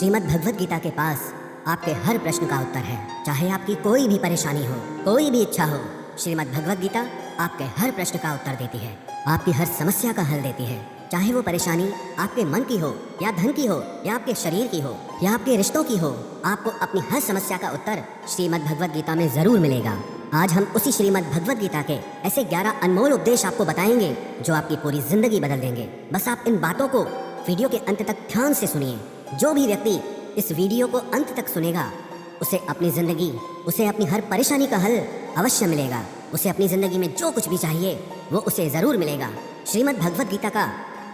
श्रीमद् भगवद गीता के पास आपके हर प्रश्न का उत्तर है। चाहे आपकी कोई भी परेशानी हो, कोई भी इच्छा हो, श्रीमद् भगवद गीता आपके हर प्रश्न का उत्तर देती है, आपकी हर समस्या का हल देती है। चाहे वो परेशानी आपके मन की हो या धन की हो या आपके शरीर की हो या आपके रिश्तों की हो, आपको अपनी हर समस्या का उत्तर श्रीमद् भगवद गीता में जरूर मिलेगा। आज हम उसी श्रीमद् भगवद गीता के ऐसे 11 अनमोल उपदेश आपको बताएंगे जो आपकी पूरी जिंदगी बदल देंगे। बस आप इन बातों को वीडियो के अंत तक ध्यान से सुनिए। जो भी व्यक्ति इस वीडियो को अंत तक सुनेगा उसे अपनी जिंदगी, उसे अपनी हर परेशानी का हल अवश्य मिलेगा। उसे अपनी जिंदगी में जो कुछ भी चाहिए वो उसे जरूर मिलेगा। श्रीमद् भगवद गीता का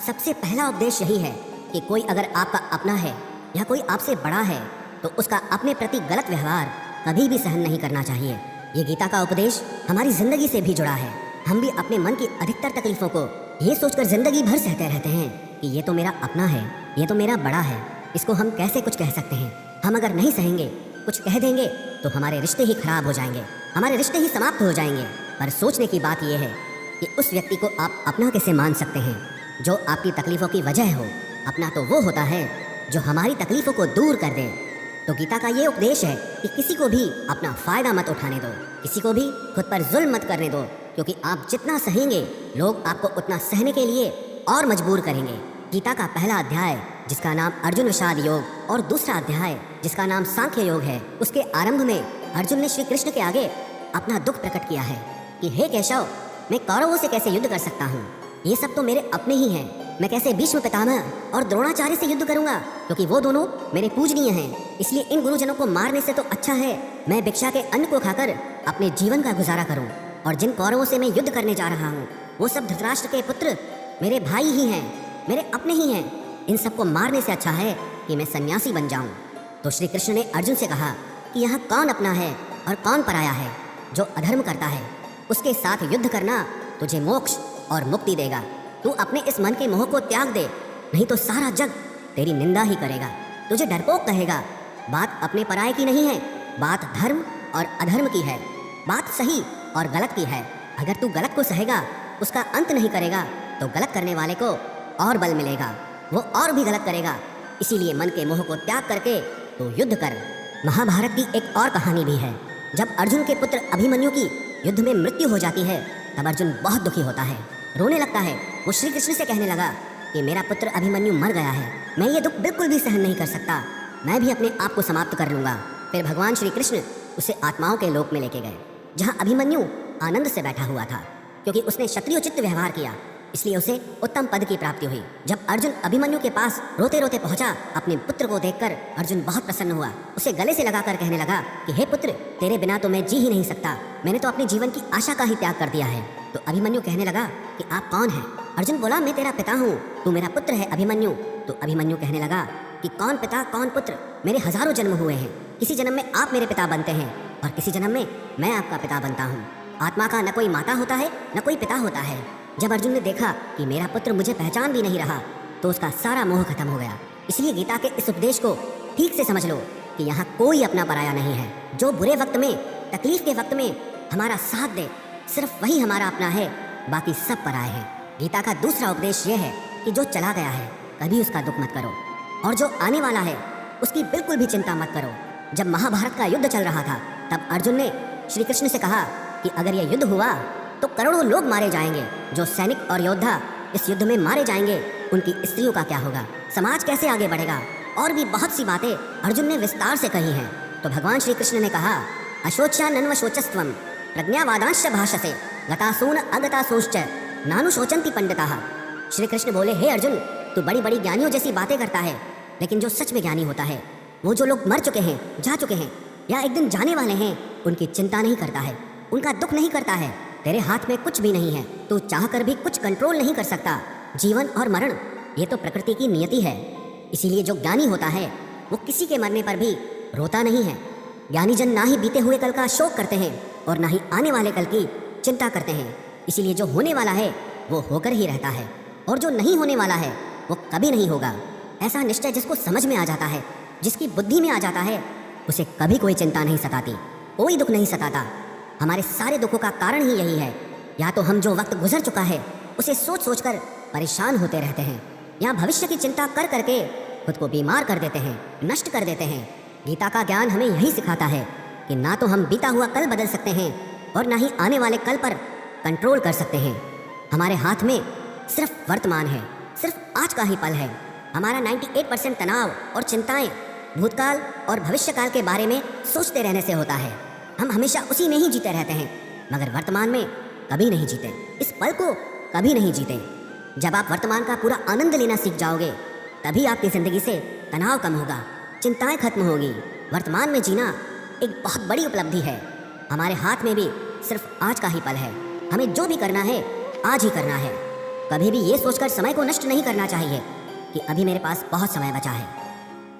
सबसे पहला उपदेश यही है कि कोई अगर आपका अपना है या कोई आपसे बड़ा है तो उसका अपने प्रति गलत व्यवहार कभी भी सहन नहीं करना चाहिए। ये गीता का उपदेश हमारी जिंदगी से भी जुड़ा है। हम भी अपने मन की अधिकतर तकलीफों को ये सोचकर जिंदगी भर सहते रहते हैं कि ये तो मेरा अपना है, ये तो मेरा बड़ा है, इसको हम कैसे कुछ कह सकते हैं। हम अगर नहीं सहेंगे, कुछ कह देंगे तो हमारे रिश्ते ही खराब हो जाएंगे, हमारे रिश्ते ही समाप्त हो जाएंगे। पर सोचने की बात यह है कि उस व्यक्ति को आप अपना कैसे मान सकते हैं जो आपकी तकलीफों की वजह हो। अपना तो वो होता है जो हमारी तकलीफों को दूर कर दे। तो गीता का ये उपदेश है कि किसी को भी अपना फायदा मत उठाने दो, किसी को भी खुद पर जुल्म मत करने दो, क्योंकि आप जितना सहेंगे लोग आपको उतना सहने के लिए और मजबूर करेंगे। गीता का पहला अध्याय जिसका नाम अर्जुन विषाद योग और दूसरा अध्याय जिसका नाम सांख्य योग है, उसके आरंभ में अर्जुन ने श्री कृष्ण के आगे अपना दुख प्रकट किया है कि हे केशव, मैं कौरवों से कैसे युद्ध कर सकता हूँ। ये सब तो मेरे अपने ही हैं। मैं कैसे भीष्म पितामह और द्रोणाचार्य से युद्ध करूंगा, क्योंकि वो दोनों मेरे पूजनीय हैं। इसलिए इन गुरुजनों को मारने से तो अच्छा है मैं भिक्षा के अन्न को खाकर अपने जीवन का गुजारा करूं। और जिन कौरवों से मैं युद्ध करने जा रहा हूं वो सब धृतराष्ट्र के पुत्र मेरे भाई ही हैं, मेरे अपने ही हैं। इन सबको मारने से अच्छा है कि मैं सन्यासी बन जाऊं। तो श्री कृष्ण ने अर्जुन से कहा कि यहाँ कौन अपना है और कौन पराया है। जो अधर्म करता है उसके साथ युद्ध करना तुझे मोक्ष और मुक्ति देगा। तू अपने इस मन के मोह को त्याग दे, नहीं तो सारा जग तेरी निंदा ही करेगा, तुझे डरपोक कहेगा। बात अपने पराये की नहीं है, बात धर्म और अधर्म की है, बात सही और गलत की है। अगर तू गलत को सहेगा, उसका अंत नहीं करेगा, तो गलत करने वाले को और बल मिलेगा, वो और भी गलत करेगा। इसीलिए मन के मोह को त्याग करके तू युद्ध कर। महाभारत की एक और कहानी भी है। जब अर्जुन के पुत्र अभिमन्यु की युद्ध में मृत्यु हो जाती है तब अर्जुन बहुत दुखी होता है, रोने लगता है। वो श्री कृष्ण से कहने लगा कि मेरा पुत्र अभिमन्यु मर गया है, मैं ये दुख बिल्कुल भी सहन नहीं कर सकता, मैं भी अपने आप को समाप्त कर लूंगा। फिर भगवान श्री कृष्ण उसे आत्माओं के लोक में लेके गए, जहाँ अभिमन्यु आनंद से बैठा हुआ था, क्योंकि उसने क्षत्रियोचित व्यवहार किया, इसलिए उसे उत्तम पद की प्राप्ति हुई। जब अर्जुन अभिमन्यु के पास रोते रोते पहुंचा, अपने पुत्र को देखकर अर्जुन बहुत प्रसन्न हुआ। उसे गले से लगाकर कहने लगा कि हे पुत्र, तेरे बिना तो मैं जी ही नहीं सकता, मैंने तो अपने जीवन की आशा का ही त्याग कर दिया है। तो अभिमन्यु कहने लगा कि आप कौन हैं? अर्जुन बोला, मैं तेरा पिता हूँ, तू मेरा पुत्र है अभिमन्यु। तो अभिमन्यु कहने लगा कि कौन पिता कौन पुत्र, मेरे हजारों जन्म हुए हैं, किसी जन्म में आप मेरे पिता बनते हैं और किसी जन्म में मैं आपका पिता बनता हूँ। आत्मा का न कोई माता होता है न कोई पिता होता है। जब अर्जुन ने देखा कि मेरा पुत्र मुझे पहचान भी नहीं रहा तो उसका सारा मोह खत्म हो गया। इसलिए गीता के इस उपदेश को ठीक से समझ लो कि यहाँ कोई अपना पराया नहीं है। जो बुरे वक्त में, तकलीफ के वक्त में हमारा साथ दे, सिर्फ वही हमारा अपना है, बाकी सब पराये हैं। गीता का दूसरा उपदेश ये है कि जो चला गया है कभी उसका दुख मत करो, और जो आने वाला है उसकी बिल्कुल भी चिंता मत करो। जब महाभारत का युद्ध चल रहा था तब अर्जुन ने श्री कृष्ण से कहा कि अगर यह युद्ध हुआ तो करोड़ों लोग मारे जाएंगे। जो सैनिक और योद्धा इस युद्ध में मारे जाएंगे उनकी स्त्रियों का क्या होगा, समाज कैसे आगे बढ़ेगा। और भी बहुत सी बातें अर्जुन ने विस्तार से कही हैं। तो भगवान श्री कृष्ण ने कहा, अशोच्यानन्व शोचस्त्वम प्रज्ञावादांश भाषसे गतासून अगतासूश्च नानु शोचंती पंडिताः। श्री कृष्ण बोले, हे अर्जुन, तू बड़ी बड़ी ज्ञानियों जैसी बातें करता है, लेकिन जो सच में ज्ञानी होता है, वो जो लोग मर चुके हैं, जा चुके हैं या एक दिन जाने वाले हैं, उनकी चिंता नहीं करता है, उनका दुख नहीं करता है। तेरे हाथ में कुछ भी नहीं है, तू चाह कर भी कुछ कंट्रोल नहीं कर सकता। जीवन और मरण ये तो प्रकृति की नियति है। इसीलिए जो ज्ञानी होता है वो किसी के मरने पर भी रोता नहीं है। ज्ञानी जन ना ही बीते हुए कल का शोक करते हैं और ना ही आने वाले कल की चिंता करते हैं। इसीलिए जो होने वाला है वो होकर ही रहता है, और जो नहीं होने वाला है वो कभी नहीं होगा। ऐसा निश्चय जिसको समझ में आ जाता है, जिसकी बुद्धि में आ जाता है, उसे कभी कोई चिंता नहीं सताती, कोई दुख नहीं सताता। हमारे सारे दुखों का कारण ही यही है। या तो हम जो वक्त गुजर चुका है उसे सोच सोच कर परेशान होते रहते हैं, या भविष्य की चिंता कर करके खुद को बीमार कर देते हैं, नष्ट कर देते हैं। गीता का ज्ञान हमें यही सिखाता है कि ना तो हम बीता हुआ कल बदल सकते हैं और ना ही आने वाले कल पर कंट्रोल कर सकते हैं। हमारे हाथ में सिर्फ वर्तमान है, सिर्फ आज का ही पल है। हमारा 98% तनाव और चिंताएं भूतकाल और भविष्यकाल के बारे में सोचते रहने से होता है। हम हमेशा उसी में ही जीते रहते हैं, मगर वर्तमान में कभी नहीं जीते, इस पल को कभी नहीं जीते। जब आप वर्तमान का पूरा आनंद लेना सीख जाओगे, तभी आपकी ज़िंदगी से तनाव कम होगा, चिंताएं खत्म होगी। वर्तमान में जीना एक बहुत बड़ी उपलब्धि है। हमारे हाथ में भी सिर्फ आज का ही पल है। हमें जो भी करना है आज ही करना है। कभी भी ये सोचकर समय को नष्ट नहीं करना चाहिए कि अभी मेरे पास बहुत समय बचा है।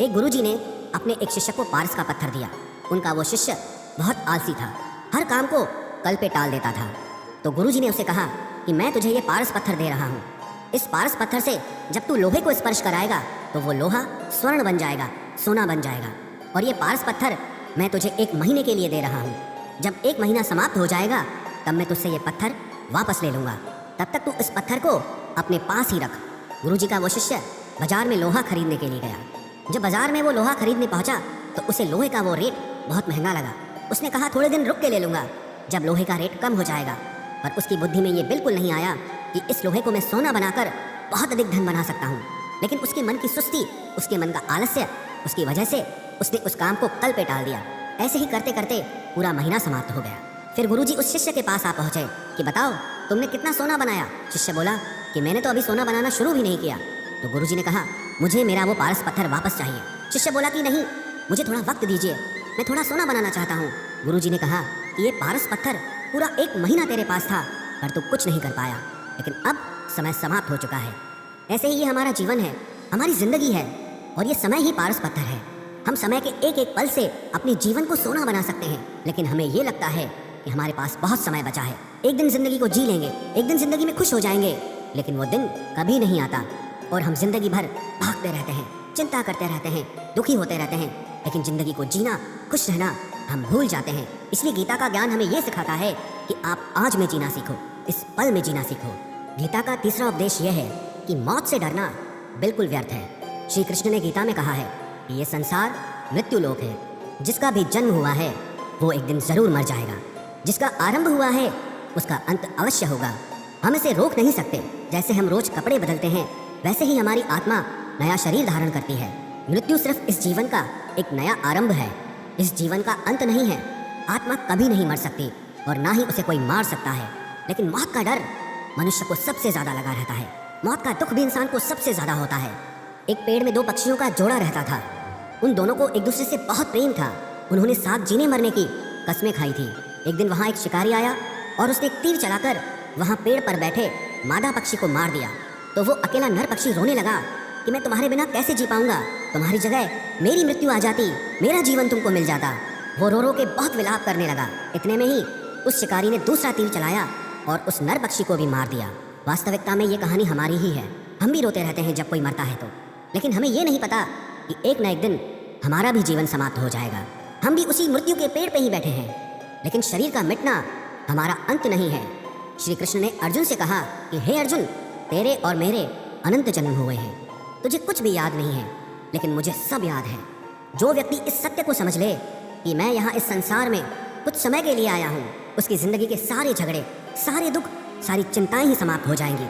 एक गुरुजी ने अपने एक शिष्य को पारस का पत्थर दिया। उनका वो शिष्य बहुत आलसी था, हर काम को कल पे टाल देता था। तो गुरुजी ने उसे कहा कि मैं तुझे ये पारस पत्थर दे रहा हूँ। इस पारस पत्थर से जब तू लोहे को स्पर्श कराएगा तो वो लोहा स्वर्ण बन जाएगा, सोना बन जाएगा। और ये पारस पत्थर मैं तुझे 1 महीने के लिए दे रहा हूँ। जब 1 महीना समाप्त हो जाएगा तब मैं तुझसे ये पत्थर वापस ले लूँगा। तब तक तू इस पत्थर को अपने पास ही रख। गुरुजी का वो शिष्य बाजार में लोहा खरीदने के लिए गया। जब बाजार में वो लोहा खरीदने पहुंचा तो उसे लोहे का वो रेट बहुत महंगा लगा। उसने कहा थोड़े दिन रुक के ले लूँगा, जब लोहे का रेट कम हो जाएगा। पर उसकी बुद्धि में ये बिल्कुल नहीं आया कि इस लोहे को मैं सोना बनाकर बहुत अधिक धन बना सकता हूँ। लेकिन उसके मन की सुस्ती, उसके मन का आलस्य, उसकी वजह से उसने उस काम को कल पे टाल दिया। ऐसे ही करते करते पूरा महीना समाप्त हो गया। फिर गुरुजी उस शिष्य के पास आ पहुँचे कि बताओ तुमने कितना सोना बनाया। शिष्य बोला कि मैंने तो अभी सोना बनाना शुरू भी नहीं किया। तो गुरुजी ने कहा मुझे मेरा वो पारस पत्थर वापस चाहिए। शिष्य बोला कि नहीं, मुझे थोड़ा वक्त दीजिए, मैं थोड़ा सोना बनाना चाहता हूँ। गुरुजी ने कहा कि ये पारस पत्थर पूरा 1 महीना तेरे पास था, पर तू कुछ नहीं कर पाया, लेकिन अब समय समाप्त हो चुका है। ऐसे ही ये हमारा जीवन है, हमारी जिंदगी है, और ये समय ही पारस पत्थर है। हम समय के एक एक पल से अपने जीवन को सोना बना सकते हैं, लेकिन हमें ये लगता है कि हमारे पास बहुत समय बचा है। एक दिन जिंदगी को जी लेंगे, एक दिन जिंदगी में खुश हो जाएंगे, लेकिन वो दिन कभी नहीं आता और हम जिंदगी भर भागते रहते हैं, चिंता करते रहते हैं, दुखी होते रहते हैं, लेकिन जिंदगी को जीना, खुश रहना हम भूल जाते हैं। इसलिए गीता का ज्ञान हमें ये सिखाता है कि आप आज में जीना सीखो, इस पल में जीना सीखो। गीता का तीसरा उपदेश यह है कि मौत से डरना बिल्कुल व्यर्थ है। श्री कृष्ण ने गीता में कहा है कि ये संसार मृत्यु लोक है। जिसका भी जन्म हुआ है वो एक दिन जरूर मर जाएगा। जिसका आरंभ हुआ है उसका अंत अवश्य होगा। हम इसे रोक नहीं सकते। जैसे हम रोज कपड़े बदलते हैं, वैसे ही हमारी आत्मा नया शरीर धारण करती है। मृत्यु सिर्फ इस जीवन का एक नया आरंभ है, इस जीवन का अंत नहीं है। आत्मा कभी नहीं मर सकती और ना ही उसे कोई मार सकता है। लेकिन मौत का डर मनुष्य को सबसे ज्यादा लगा रहता है। मौत का दुख भी इंसान को सबसे ज्यादा होता है। एक पेड़ में 2 पक्षियों का जोड़ा रहता था। उन दोनों को एक दूसरे से बहुत प्रेम था। उन्होंने साथ जीने मरने की कस्में खाई थी। एक दिन वहाँ एक शिकारी आया और उसने एक तीर चलाकर वहाँ पेड़ पर बैठे मादा पक्षी को मार दिया। तो वो अकेला नर पक्षी रोने लगा कि मैं तुम्हारे बिना कैसे जी पाऊंगा, तुम्हारी जगह मेरी मृत्यु आ जाती, मेरा जीवन तुमको मिल जाता। वो रो रो के बहुत विलाप करने लगा। इतने में ही उस शिकारी ने दूसरा तीर चलाया और उस नर पक्षी को भी मार दिया। वास्तविकता में ये कहानी हमारी ही है। हम भी रोते रहते हैं जब कोई मरता है तो, लेकिन हमें ये नहीं पता कि एक न एक दिन हमारा भी जीवन समाप्त हो जाएगा। हम भी उसी मृत्यु के पेड़ पे ही बैठे हैं, लेकिन शरीर का मिटना हमारा अंत नहीं है। श्री कृष्ण ने अर्जुन से कहा कि हे अर्जुन, तेरे और मेरे अनंत जन्म हुए हैं, तुझे कुछ भी याद नहीं है, लेकिन मुझे सब याद है। जो व्यक्ति इस सत्य को समझ ले कि मैं यहाँ इस संसार में कुछ समय के लिए आया हूँ, उसकी जिंदगी के सारे झगड़े, सारे दुख, सारी चिंताएं ही समाप्त हो जाएंगी।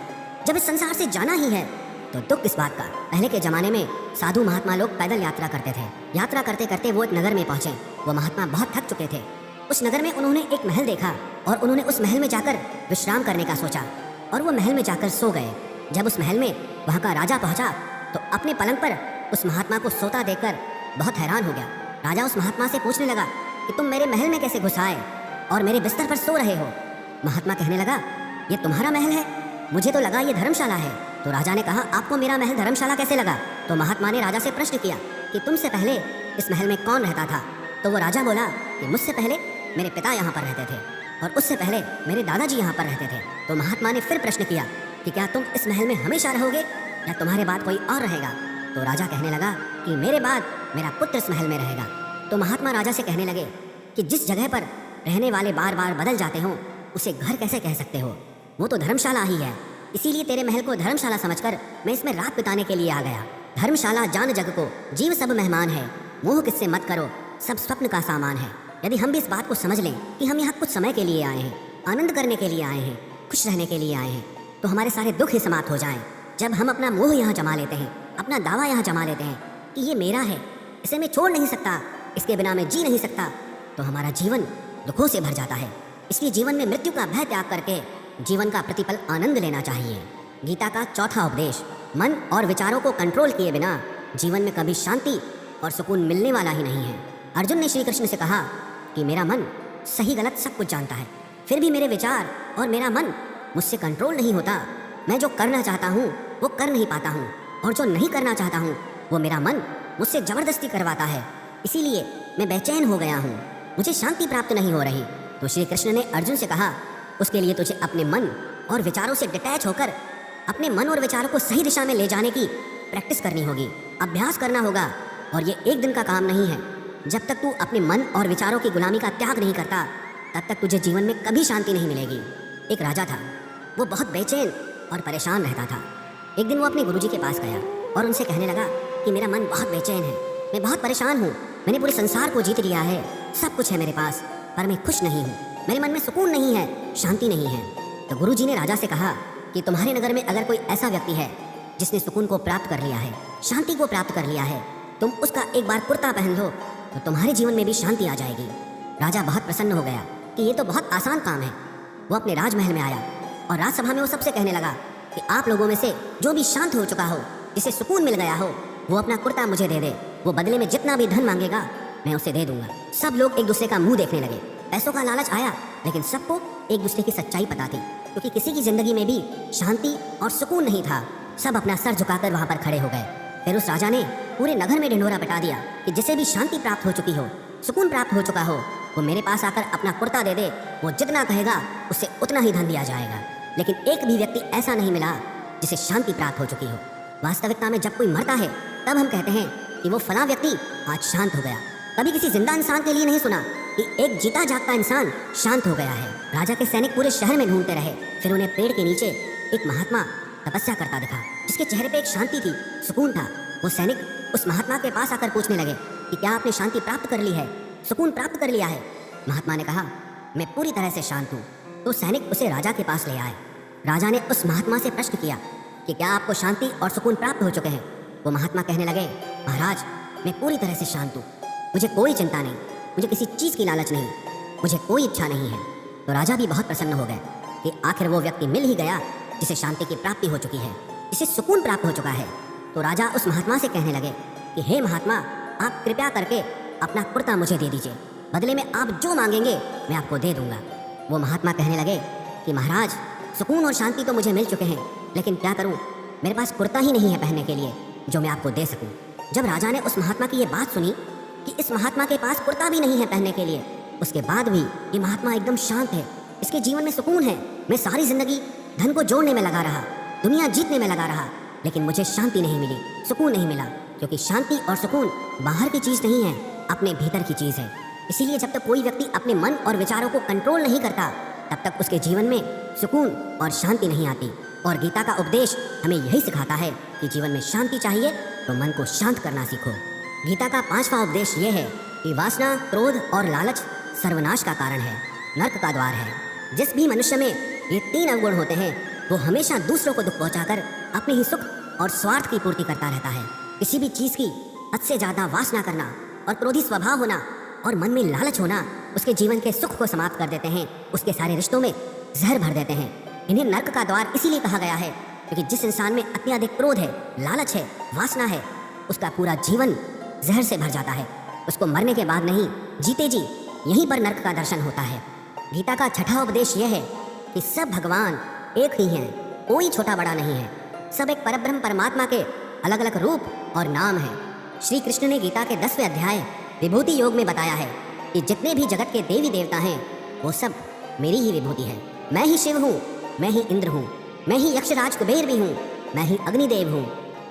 जब इस संसार से जाना ही है तो दुख किस बात का। पहले के जमाने में साधु महात्मा लोग पैदल यात्रा करते थे। यात्रा करते करते वो एक नगर में पहुंचे। वो महात्मा बहुत थक चुके थे। उस नगर में उन्होंने एक महल देखा और उन्होंने उस महल में जाकर विश्राम करने का सोचा और वो महल में जाकर सो गए। जब उस महल में वहाँ का राजा पहुँचा तो अपने पलंग पर उस महात्मा को सोता देखकर बहुत हैरान हो गया। राजा उस महात्मा से पूछने लगा कि तुम मेरे महल में कैसे घुस आए और मेरे बिस्तर पर सो रहे हो। महात्मा कहने लगा ये तुम्हारा महल है, मुझे तो लगा ये धर्मशाला है। तो राजा ने कहा आपको मेरा महल धर्मशाला कैसे लगा। तो महात्मा ने राजा से प्रश्न किया कि तुमसे पहले इस महल में कौन रहता था। तो वो राजा बोला कि मुझसे पहले मेरे पिता यहाँ पर रहते थे और उससे पहले मेरे दादाजी यहाँ पर रहते थे। तो महात्मा ने फिर प्रश्न किया कि क्या तुम इस महल में हमेशा रहोगे या तुम्हारे बाद कोई और रहेगा। तो राजा कहने लगा कि मेरे बाद मेरा पुत्र इस महल में रहेगा। तो महात्मा राजा से कहने लगे कि जिस जगह पर रहने वाले बार बार बदल जाते हो उसे घर कैसे कह सकते हो, वो तो धर्मशाला ही है। इसीलिए तेरे महल को धर्मशाला समझकर मैं इसमें रात बिताने के लिए आ गया। धर्मशाला जान जग को, जीव सब मेहमान है, मोह किससे मत करो, सब स्वप्न का सामान है। यदि हम भी इस बात को समझ लें कि हम यहाँ कुछ समय के लिए आए हैं, आनंद करने के लिए आए हैं, खुश रहने के लिए आए हैं, तो हमारे सारे दुख ही समाप्त हो जाएं। जब हम अपना मोह यहाँ जमा लेते हैं, अपना दावा यहाँ जमा लेते हैं कि ये मेरा है, इसे मैं छोड़ नहीं सकता, इसके बिना मैं जी नहीं सकता, तो हमारा जीवन दुखों से भर जाता है। इसलिए जीवन में मृत्यु का भय त्याग करके जीवन का प्रतिपल आनंद लेना चाहिए। गीता का चौथा उपदेश, मन और विचारों को कंट्रोल किए बिना जीवन में कभी शांति और सुकून मिलने वाला ही नहीं है। अर्जुन ने श्री कृष्ण से कहा कि मेरा मन सही गलत सब कुछ जानता है, फिर भी मेरे विचार और मेरा मन मुझसे कंट्रोल नहीं होता। मैं जो करना चाहता हूँ वो कर नहीं पाता हूँ, और जो नहीं करना चाहता हूँ वो मेरा मन मुझसे जबरदस्ती करवाता है। इसीलिए मैं बेचैन हो गया हूँ, मुझे शांति प्राप्त नहीं हो रही। तो श्री कृष्ण ने अर्जुन से कहा, उसके लिए तुझे अपने मन और विचारों से डिटैच होकर अपने मन और विचारों को सही दिशा में ले जाने की प्रैक्टिस करनी होगी, अभ्यास करना होगा। और ये एक दिन का काम नहीं है। जब तक तू अपने मन और विचारों की गुलामी का त्याग नहीं करता, तब तक तुझे जीवन में कभी शांति नहीं मिलेगी। एक राजा था, वो बहुत बेचैन और परेशान रहता था। एक दिन वो अपने गुरुजी के पास गया और उनसे कहने लगा कि मेरा मन बहुत बेचैन है, मैं बहुत परेशान हूँ, मैंने पूरे संसार को जीत लिया है, सब कुछ है मेरे पास, पर मैं खुश नहीं हूँ, मेरे मन में सुकून नहीं है, शांति नहीं है। तो गुरुजी ने राजा से कहा कि तुम्हारे नगर में अगर कोई ऐसा व्यक्ति है जिसने सुकून को प्राप्त कर लिया है, शांति को प्राप्त कर लिया है, तुम उसका एक बार कुर्ता पहन लो तो तुम्हारे जीवन में भी शांति आ जाएगी। राजा बहुत प्रसन्न हो गया कि ये तो बहुत आसान काम है। वो अपने राजमहल में आया और राजसभा में वो सबसे कहने लगा कि आप लोगों में से जो भी शांत हो चुका हो, जिसे सुकून मिल गया हो, वो अपना कुर्ता मुझे दे दे, वो बदले में जितना भी धन मांगेगा मैं उसे दे दूंगा। सब लोग एक दूसरे का मुंह देखने लगे। पैसों का लालच आया, लेकिन सबको एक दूसरे की सच्चाई पता थी, क्योंकि किसी की जिंदगी में भी शांति और सुकून नहीं था। सब अपना सर झुकाकर वहां पर खड़े हो गए। फिर उस राजा ने पूरे नगर में ढिंढोरा पिटा दिया कि जिसे भी शांति प्राप्त हो चुकी हो, सुकून प्राप्त हो चुका हो, वो मेरे पास आकर अपना कुर्ता दे दे, वो जितना कहेगा उससे उतना ही धन दिया जाएगा। लेकिन एक भी व्यक्ति ऐसा नहीं मिला जिसे शांति प्राप्त हो चुकी हो। वास्तविकता में जब कोई मरता है तब हम कहते हैं कि वो फला व्यक्ति आज शांत हो गया। कभी किसी जिंदा इंसान के लिए नहीं सुना कि एक जीता जागता इंसान शांत हो गया है। राजा के सैनिक पूरे शहर में ढूंढते रहे, फिर उन्हें पेड़ के नीचे एक महात्मा तपस्या करता दिखा, जिसके चेहरे पे एक शांति थी, सुकून था। वो सैनिक उस महात्मा के पास आकर पूछने लगे कि क्या आपने शांति प्राप्त कर ली है, सुकून प्राप्त कर लिया है? महात्मा ने कहा, मैं पूरी तरह से शांत हूँ। तो सैनिक उसे राजा के पास ले आए। राजा ने उस महात्मा से प्रश्न किया कि क्या आपको शांति और सुकून प्राप्त हो चुके हैं? वो महात्मा कहने लगे, महाराज मैं पूरी तरह से शांत हूँ, मुझे कोई चिंता नहीं, मुझे किसी चीज़ की लालच नहीं, मुझे कोई इच्छा नहीं है। तो राजा भी बहुत प्रसन्न हो गए कि आखिर वो व्यक्ति मिल ही गया जिसे शांति की प्राप्ति हो चुकी है, जिसे सुकून प्राप्त हो चुका है। तो राजा उस महात्मा से कहने लगे कि हे महात्मा, आप कृपया करके अपना कुर्ता मुझे दे दीजिए, बदले में आप जो मांगेंगे मैं आपको दे दूंगा। वो महात्मा कहने लगे कि महाराज सुकून और शांति तो मुझे मिल चुके हैं, लेकिन क्या करूं, मेरे पास कुर्ता ही नहीं है पहनने के लिए जो मैं आपको दे सकूं। जब राजा ने उस महात्मा की ये बात सुनी कि इस महात्मा के पास कुर्ता भी नहीं है पहनने के लिए, उसके बाद भी ये महात्मा एकदम शांत है, इसके जीवन में सुकून है। मैं सारी जिंदगी धन को जोड़ने में लगा रहा, दुनिया जीतने में लगा रहा, लेकिन मुझे शांति नहीं मिली, सुकून नहीं मिला, क्योंकि शांति और सुकून बाहर की चीज़ नहीं है, अपने भीतर की चीज़ है। इसीलिए जब तक कोई व्यक्ति अपने मन और विचारों को कंट्रोल नहीं करता, तब तक उसके जीवन में सुकून और शांति नहीं आती। और गीता का उपदेश हमें यही सिखाता है कि जीवन में शांति चाहिए तो मन को शांत करना सीखो। गीता का 5वां उपदेश ये है कि वासना, क्रोध और लालच सर्वनाश का कारण है, नर्क का द्वार है। जिस भी मनुष्य में ये 3 अवगुण होते हैं, वो हमेशा दूसरों को दुख पहुंचाकर अपने ही सुख और स्वार्थ की पूर्ति करता रहता है। किसी भी चीज़ की हद से ज़्यादा वासना करना और क्रोधी स्वभाव होना और मन में लालच होना उसके जीवन के सुख को समाप्त कर देते हैं, उसके सारे रिश्तों में जहर भर देते हैं। इन्हें नर्क का द्वार इसीलिए कहा गया है क्योंकि जिस इंसान में अत्यधिक क्रोध है, लालच है, वासना है, उसका पूरा जीवन जहर से भर जाता है। उसको मरने के बाद नहीं, जीते जी यहीं पर नर्क का दर्शन होता है। गीता का 6वां उपदेश यह है कि सब भगवान एक ही हैं, कोई छोटा बड़ा नहीं है, सब एक परब्रह्म परमात्मा के अलग अलग रूप और नाम हैं। श्री कृष्ण ने गीता के 10वें अध्याय विभूति योग में बताया है कि जितने भी जगत के देवी देवता हैं वो सब मेरी ही विभूति है। मैं ही शिव हूँ, मैं ही इंद्र हूँ, मैं ही यक्षराज कुबेर भी हूँ, मैं ही अग्निदेव हूँ,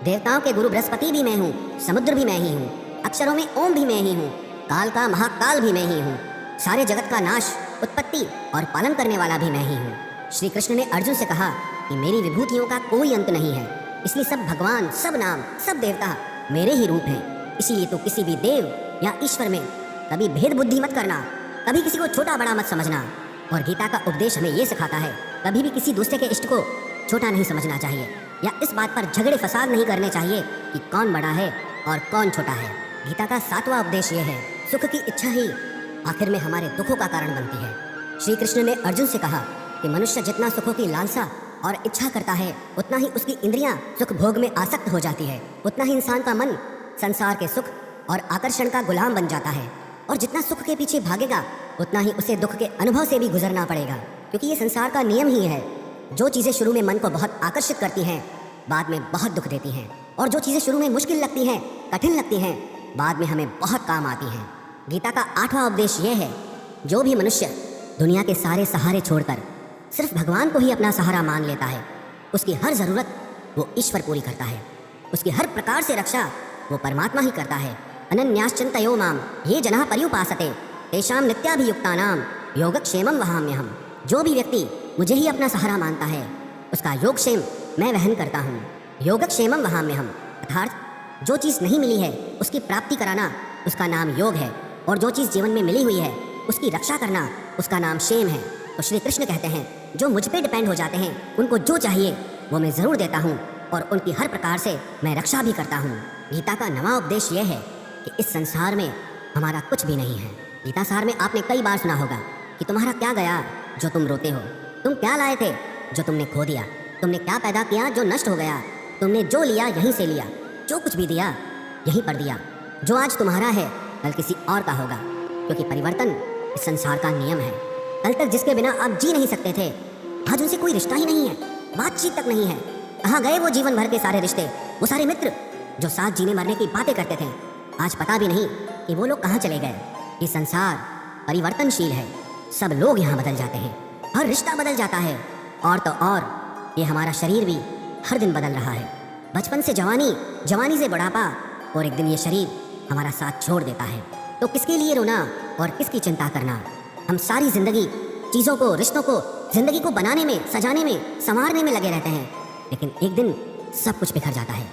देवताओं के गुरु बृहस्पति भी मैं हूँ, समुद्र भी मैं ही हूँ, अक्षरों में ओम भी मैं ही हूँ, काल का महाकाल भी मैं ही हूँ, सारे जगत का नाश, उत्पत्ति और पालन करने वाला भी मैं ही हूँ। श्री कृष्ण ने अर्जुन से कहा कि मेरी विभूतियों का कोई अंत नहीं है, इसलिए सब भगवान, सब नाम, सब देवता मेरे ही रूप हैं। इसीलिए तो किसी भी देव या ईश्वर में कभी भेद बुद्धि मत करना, कभी किसी को छोटा बड़ा मत समझना। और गीता का उपदेश हमें ये सिखाता है, कभी भी किसी दूसरे के इष्ट को छोटा नहीं समझना चाहिए, या इस बात पर झगड़े फसाद नहीं करने चाहिए कि कौन बड़ा है और कौन छोटा है। गीता का 7वां उपदेश ये है, सुख की इच्छा ही आखिर में हमारे दुखों का कारण बनती है। श्री कृष्ण ने अर्जुन से कहा कि मनुष्य जितना सुखों की लालसा और इच्छा करता है, उतना ही उसकी इंद्रियां सुख भोग में आसक्त हो जाती है, उतना ही इंसान का मन संसार के सुख और आकर्षण का गुलाम बन जाता है। और जितना सुख के पीछे भागेगा, उतना ही उसे दुख के अनुभव से भी गुजरना पड़ेगा, क्योंकि ये संसार का नियम ही है। जो चीज़ें शुरू में मन को बहुत आकर्षित करती हैं, बाद में बहुत दुख देती हैं, और जो चीज़ें शुरू में मुश्किल लगती हैं, कठिन लगती हैं, बाद में हमें बहुत काम आती हैं। गीता का 8वां उपदेश यह है, जो भी मनुष्य दुनिया के सारे सहारे छोड़कर सिर्फ भगवान को ही अपना सहारा मान लेता है, उसकी हर ज़रूरत वो ईश्वर पूरी करता है, उसकी हर प्रकार से रक्षा वो परमात्मा ही करता है। अनन्याश्चिन्तयो माम ये जनाः पर्युपासते तेषां नित्याभियुक्तानां योगक्षेमं वहाम्यहम्। जो भी व्यक्ति मुझे ही अपना सहारा मानता है, उसका योगक्षेम मैं वहन करता हूँ। योगक्षेमं वहाम्यहम् अर्थात जो चीज़ नहीं मिली है उसकी प्राप्ति कराना, उसका नाम योग है, और जो चीज़ जीवन में मिली हुई है उसकी रक्षा करना, उसका नाम क्षेम है। तो श्री कृष्ण कहते हैं, जो मुझ पे डिपेंड हो जाते हैं, उनको जो चाहिए वो मैं ज़रूर देता हूँ, और उनकी हर प्रकार से मैं रक्षा भी करता हूँ। गीता का 9वां उपदेश यह है कि इस संसार में हमारा कुछ भी नहीं है। गीता सार में आपने कई बार सुना होगा कि तुम्हारा क्या गया जो तुम रोते हो, तुम क्या लाए थे जो तुमने खो दिया, तुमने क्या पैदा किया जो नष्ट हो गया, तुमने जो लिया यहीं से लिया, जो कुछ भी दिया यहीं पर दिया। जो आज तुम्हारा है कल किसी और का होगा, क्योंकि परिवर्तन इस संसार का नियम है। कल तक जिसके बिना आप जी नहीं सकते थे, आज उनसे कोई रिश्ता ही नहीं है, बातचीत तक नहीं है। कहाँ गए वो जीवन भर के सारे रिश्ते, वो सारे मित्र जो साथ जीने मरने की बातें करते थे, आज पता भी नहीं कि वो लोग कहाँ चले गए। ये संसार परिवर्तनशील है, सब लोग यहाँ बदल जाते हैं, हर रिश्ता बदल जाता है, और तो और ये हमारा शरीर भी हर दिन बदल रहा है। बचपन से जवानी, जवानी से बुढ़ापा, और एक दिन ये शरीर हमारा साथ छोड़ देता है। तो किसके लिए रोना और किसकी चिंता करना। हम सारी जिंदगी चीज़ों को, रिश्तों को, जिंदगी को बनाने में, सजाने में, संवारने में लगे रहते हैं, लेकिन एक दिन सब कुछ बिखर जाता है।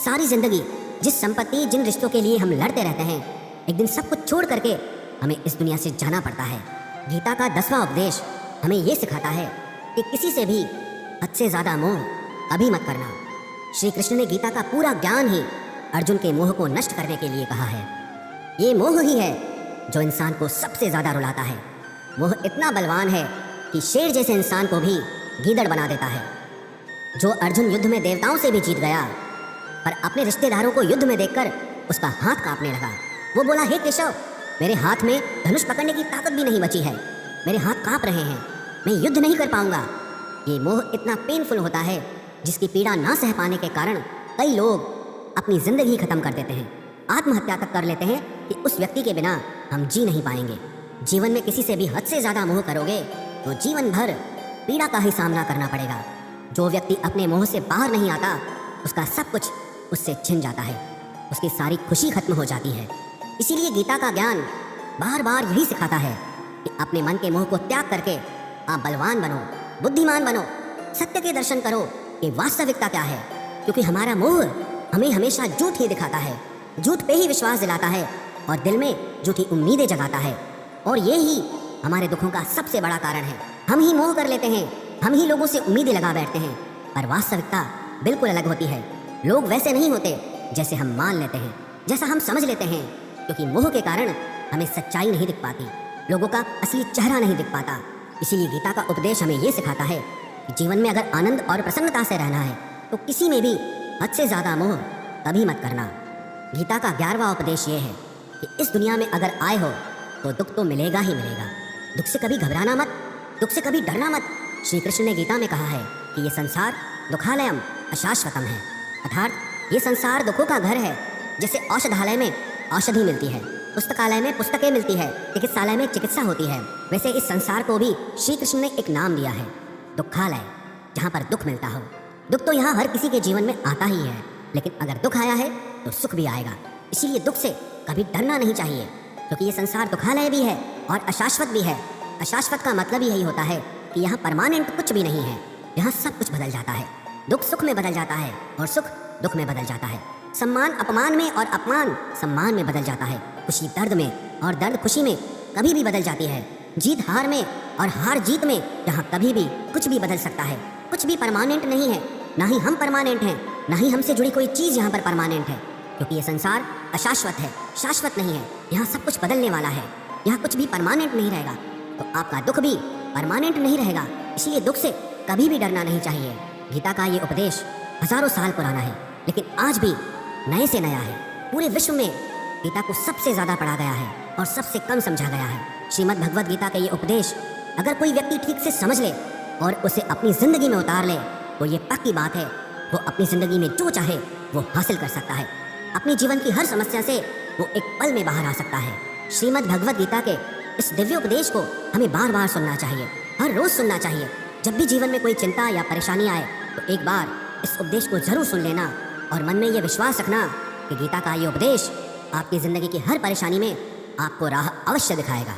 सारी जिंदगी जिस संपत्ति, जिन रिश्तों के लिए हम लड़ते रहते हैं, एक दिन सब कुछ छोड़ करके हमें इस दुनिया से जाना पड़ता है। गीता का 10वां उपदेश हमें ये सिखाता है कि किसी से भी हद से ज़्यादा मोह कभी मत करना। श्री कृष्ण ने गीता का पूरा ज्ञान ही अर्जुन के मोह को नष्ट करने के लिए कहा है। ये मोह ही है जो इंसान को सबसे ज़्यादा रुलाता है। मोह इतना बलवान है कि शेर जैसे इंसान को भी गीदड़ बना देता है। जो अर्जुन युद्ध में देवताओं से भी जीत गया, पर अपने रिश्तेदारों को युद्ध में देखकर उसका हाथ कांपने लगा। वो बोला, हे केशव, मेरे हाथ में धनुष पकड़ने की ताकत भी नहीं बची है, मेरे हाथ कांप रहे हैं, मैं युद्ध नहीं कर पाऊंगा। ये मोह इतना पेनफुल होता है जिसकी पीड़ा ना सह पाने के कारण कई लोग अपनी जिंदगी खत्म कर देते हैं, आत्महत्या तक कर लेते हैं कि उस व्यक्ति के बिना हम जी नहीं पाएंगे। जीवन में किसी से भी हद से ज़्यादा मोह करोगे तो जीवन भर पीड़ा का ही सामना करना पड़ेगा। जो व्यक्ति अपने मोह से बाहर नहीं आता, उसका सब कुछ उससे छिन जाता है, उसकी सारी खुशी खत्म हो जाती है। इसीलिए गीता का ज्ञान बार बार यही सिखाता है कि अपने मन के मोह को त्याग करके आप बलवान बनो, बुद्धिमान बनो, सत्य के दर्शन करो कि वास्तविकता क्या है। क्योंकि हमारा मोह हमें हमेशा झूठ ही दिखाता है, झूठ पे ही विश्वास दिलाता है और दिल में झूठी उम्मीदें जगाता है, और ये ही हमारे दुखों का सबसे बड़ा कारण है। हम ही मोह कर लेते हैं, हम ही लोगों से उम्मीदें लगा बैठते हैं, पर वास्तविकता बिल्कुल अलग होती है। लोग वैसे नहीं होते जैसे हम मान लेते हैं, जैसा हम समझ लेते हैं, क्योंकि मोह के कारण हमें सच्चाई नहीं दिख पाती, लोगों का असली चेहरा नहीं दिख पाता। इसीलिए गीता का उपदेश हमें ये सिखाता है कि जीवन में अगर आनंद और प्रसन्नता से रहना है तो किसी में भी हद से ज़्यादा मोह कभी मत करना। गीता का 11वां उपदेश ये है कि इस दुनिया में अगर आए हो तो दुख तो मिलेगा ही मिलेगा। दुख से कभी घबराना मत, दुख से कभी डरना मत। श्री कृष्ण ने गीता में कहा है कि ये संसार दुखालयम अशाश्वतम है, अर्थात ये संसार दुखों का घर है। जैसे औषधालय में औषधि मिलती है, पुस्तकालय में पुस्तकें मिलती है, चिकित्सालय में चिकित्सा होती है, वैसे इस संसार को भी श्री कृष्ण ने एक नाम दिया है, दुखालय, जहाँ पर दुख मिलता हो। दुख तो यहाँ हर किसी के जीवन में आता ही है, लेकिन अगर दुख आया है तो सुख भी आएगा। इसीलिए दुख से कभी डरना नहीं चाहिए, क्योंकि ये संसार दुखालय भी है और अशाश्वत भी है। अशाश्वत का मतलब यही होता है कि यहाँ परमानेंट कुछ भी नहीं है, यहाँ सब कुछ बदल जाता है। दुख सुख में बदल जाता है और सुख दुख में बदल जाता है। सम्मान अपमान में और अपमान सम्मान में बदल जाता है। खुशी दर्द में और दर्द खुशी में कभी भी बदल जाती है। जीत हार में और हार जीत में, जहाँ कभी भी कुछ भी बदल सकता है। कुछ भी परमानेंट नहीं है, ना ही हम परमानेंट हैं, ना ही हमसे जुड़ी कोई चीज़ यहाँ पर परमानेंट है, क्योंकि ये संसार अशाश्वत है, शाश्वत नहीं है। यहाँ सब कुछ बदलने वाला है, यहाँ कुछ भी परमानेंट नहीं रहेगा। तो आपका दुख भी परमानेंट नहीं रहेगा, इसलिए दुख से कभी भी डरना नहीं चाहिए। गीता का ये उपदेश हजारों साल पुराना है, लेकिन आज भी नए से नया है। पूरे विश्व में गीता को सबसे ज़्यादा पढ़ा गया है और सबसे कम समझा गया है। श्रीमद् भगवद गीता का ये उपदेश अगर कोई व्यक्ति ठीक से समझ ले और उसे अपनी ज़िंदगी में उतार ले, तो ये पक्की बात है, वो अपनी ज़िंदगी में जो चाहे वो हासिल कर सकता है। अपनी जीवन की हर समस्या से वो एक पल में बाहर आ सकता है। श्रीमद् भगवद गीता के इस दिव्य उपदेश को हमें बार बार सुनना चाहिए, हर रोज़ सुनना चाहिए। जब भी जीवन में कोई चिंता या परेशानी आए तो एक बार इस उपदेश को जरूर सुन लेना और मन में ये विश्वास रखना कि गीता का ये उपदेश आपकी ज़िंदगी की हर परेशानी में आपको राह अवश्य दिखाएगा।